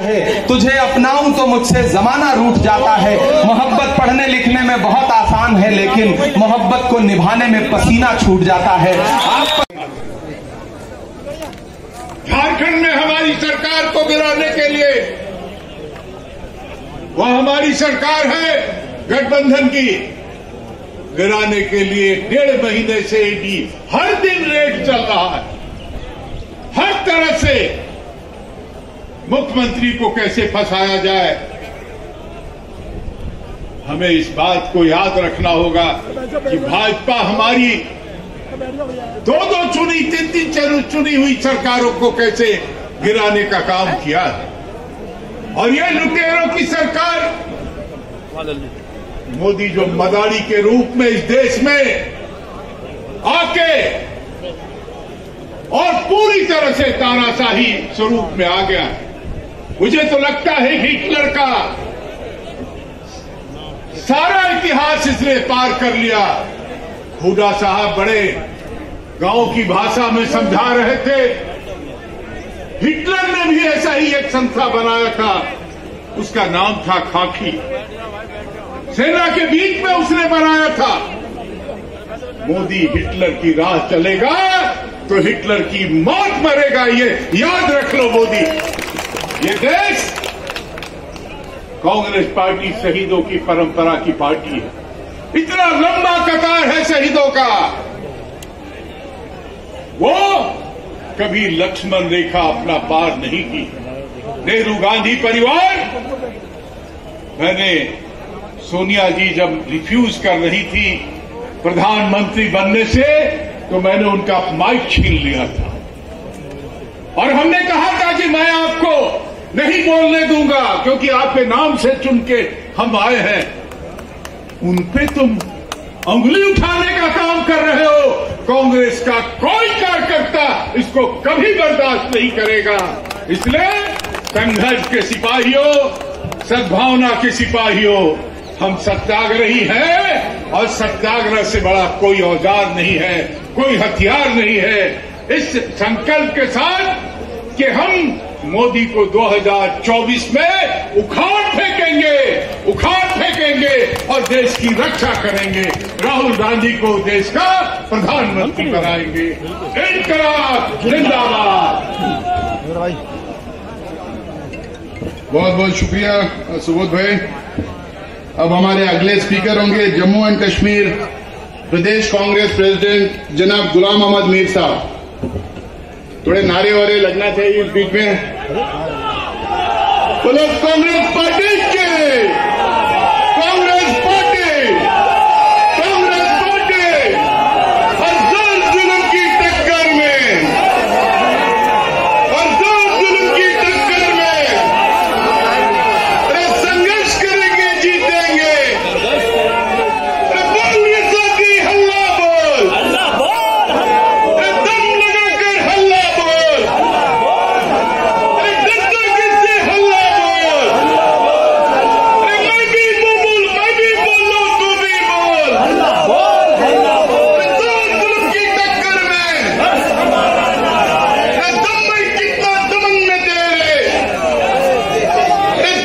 है, तुझे अपनाऊं तो मुझसे जमाना रूठ जाता है। मोहब्बत पढ़ने लिखने में बहुत आसान है, लेकिन मोहब्बत को निभाने में पसीना छूट जाता है। झारखंड में हमारी सरकार को गिराने के लिए, वह हमारी सरकार है गठबंधन की, गिराने के लिए 1.5 महीने से भी हर दिन रेड चल रहा है। हर तरह से मुख्यमंत्री को कैसे फंसाया जाए, हमें इस बात को याद रखना होगा कि भाजपा हमारी 2-2 चुनी 3-3 चुनी हुई सरकारों को कैसे गिराने का काम किया है। और ये लुटेरों की सरकार, मोदी जो मदारी के रूप में इस देश में आके और पूरी तरह से तानाशाही स्वरूप में आ गया है। मुझे तो लगता है हिटलर का सारा इतिहास इसने पार कर लिया। हुडा साहब बड़े गांव की भाषा में समझा रहे थे, हिटलर ने भी ऐसा ही एक संस्था बनाया था, उसका नाम था खाकी। सेना के बीच में उसने बनाया था। मोदी हिटलर की राह चलेगा तो हिटलर की मौत मरेगा, ये याद रख लो मोदी। ये देश कांग्रेस पार्टी शहीदों की परंपरा की पार्टी है। इतना लंबा कतार है शहीदों का, वो कभी लक्ष्मण रेखा अपना पार नहीं की। नेहरू गांधी परिवार, मैंने सोनिया जी जब रिफ्यूज कर रही थी प्रधानमंत्री बनने से, तो मैंने उनका माइक छीन लिया था और हमने कहा था कि मैं आपको नहीं बोलने दूंगा क्योंकि आपके नाम से चुन के हम आए हैं। उन पे तुम उंगली उठाने का काम कर रहे हो। कांग्रेस का कोई कार्यकर्ता इसको कभी बर्दाश्त नहीं करेगा। इसलिए संघर्ष के सिपाहियों, सद्भावना के सिपाहियों, हम सत्याग्रही हैं और सत्याग्रह से बड़ा कोई औजार नहीं है, कोई हथियार नहीं है। इस संकल्प के साथ कि हम मोदी को 2024 में उखाड़ फेंकेंगे और देश की रक्षा करेंगे। राहुल गांधी को देश का प्रधानमंत्री बनाएंगे। इनकलाब जिंदाबाद। बहुत बहुत शुक्रिया सुबोध भाई। अब हमारे अगले स्पीकर होंगे Jammu and Kashmir Pradesh Congress president जनाब गुलाम अहमद मीर साहब। थोड़े नारे वारे लगना चाहिए इस बीच में। बोलो कांग्रेस पार्टी के, कांग्रेस पार्टी, कांग्रेस पार्टी। और जोर जुल्म की टक्कर में, और जोर जुल्म की टक्कर में संघर्ष करेंगे, जीतेंगे। बोल ये साथी हल्ला बोल, दम लगाकर हल्ला बोल, डरता किससे हल्ला बोल। मैं भी बोल, मैं भी बोलूं, तू भी बोल। जोर जुल्म की टक्कर में दम में कितना दमन में तेरे,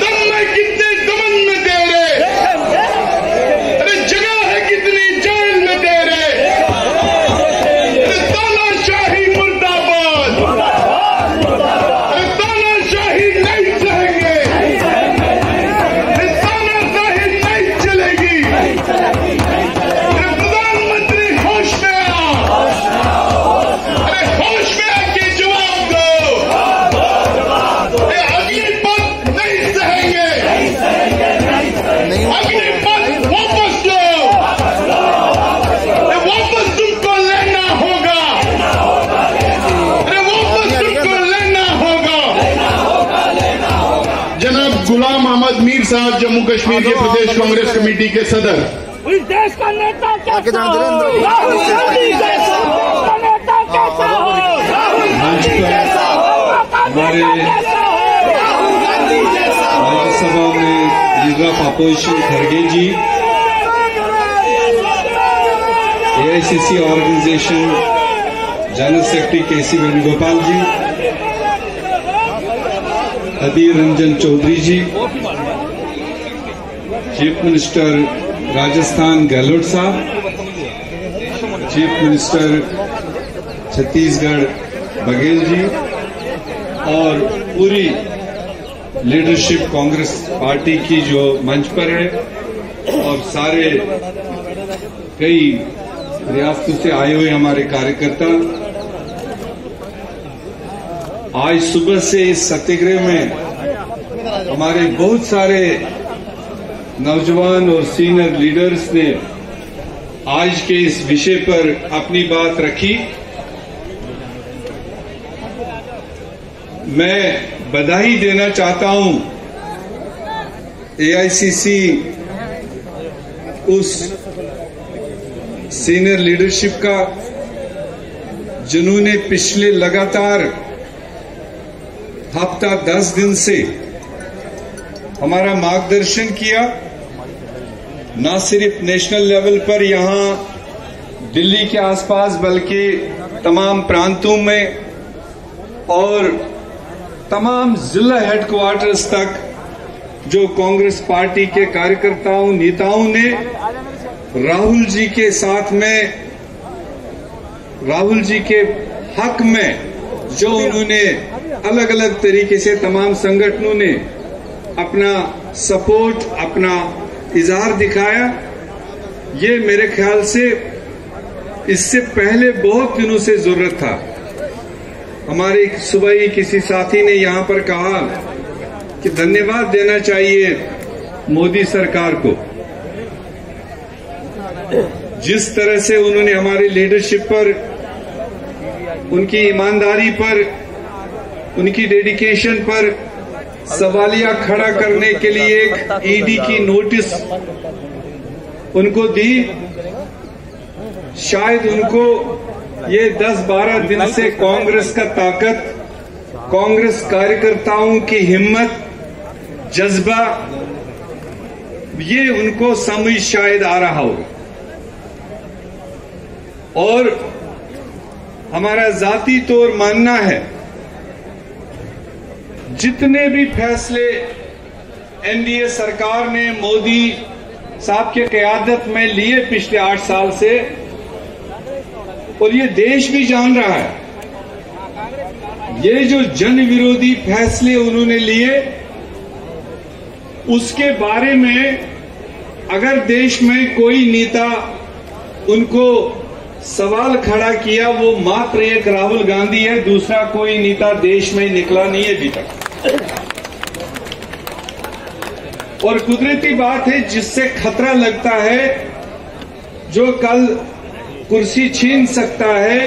दम में कितने दमन में तेरे, जगह है कितनी जान में तेरे। तानाशाही मुर्दाबाद, तानाशाही नहीं सहेंगे, तानाशाही नहीं चलेगी। प्रधानमंत्री होश में आ, होश में आके जवाब दो। अग्निपथ नहीं सहेंगे, अग्निपथ वापस लो, वापस तुमको लेना होगा, वापस तुमको लेना होगा। जनाब गुलाम अहमद मीर साहब जम्मू कश्मीर के प्रदेश कांग्रेस कमेटी के सदर। इस देश का नेता कैसा हो? राहुल गांधी जैसा नेता कैसा हो? मंच पर हमारे राज्यसभा में लीडर ऑफ अपोजिशन खड़गे जी, एआईसीसी ऑर्गेनाइजेशन जनरल सेक्रेटरी केसी वेणुगोपाल जी, अधीर रंजन चौधरी जी, चीफ मिनिस्टर राजस्थान गहलोत साहब, चीफ मिनिस्टर छत्तीसगढ़ बघेल जी और पूरी लीडरशिप कांग्रेस पार्टी की जो मंच पर है और सारे कई रियासतों से आए हुए हमारे कार्यकर्ता, आज सुबह से इस सत्याग्रह में हमारे बहुत सारे नौजवान और सीनियर लीडर्स ने आज के इस विषय पर अपनी बात रखी। मैं बधाई देना चाहता हूं एआईसीसी उस सीनियर लीडरशिप का जिन्होंने पिछले लगातार हफ्ता 10 दिन से हमारा मार्गदर्शन किया, न सिर्फ नेशनल लेवल पर यहां दिल्ली के आसपास बल्कि तमाम प्रांतों में और तमाम जिला हेडक्वार्टर्स तक जो कांग्रेस पार्टी के कार्यकर्ताओं नेताओं ने राहुल जी के साथ में, राहुल जी के हक में जो उन्होंने अलग अलग तरीके से तमाम संगठनों ने अपना सपोर्ट, अपना इजहार दिखाया, ये मेरे ख्याल से इससे पहले बहुत दिनों से जरूरत था। हमारे सुबह ही किसी साथी ने यहां पर कहा कि धन्यवाद देना चाहिए मोदी सरकार को, जिस तरह से उन्होंने हमारी लीडरशिप पर, उनकी ईमानदारी पर, उनकी डेडिकेशन पर सवालिया खड़ा करने के लिए एक ईडी की नोटिस उनको दी। शायद उनको ये 10-12 दिन से कांग्रेस का ताकत, कांग्रेस कार्यकर्ताओं की हिम्मत, जज्बा, ये उनको समझ शायद आ रहा होगा। और हमारा जाती तौर मानना है जितने भी फैसले एनडीए सरकार ने मोदी साहब के क़यादत में लिए पिछले 8 साल से, और ये देश भी जान रहा है, ये जो जन विरोधी फैसले उन्होंने लिए उसके बारे में अगर देश में कोई नेता उनको सवाल खड़ा किया, वो मात्र एक राहुल गांधी है, दूसरा कोई नेता देश में निकला नहीं है अभी तक। और कुदरती बात है, जिससे खतरा लगता है, जो कल कुर्सी छीन सकता है,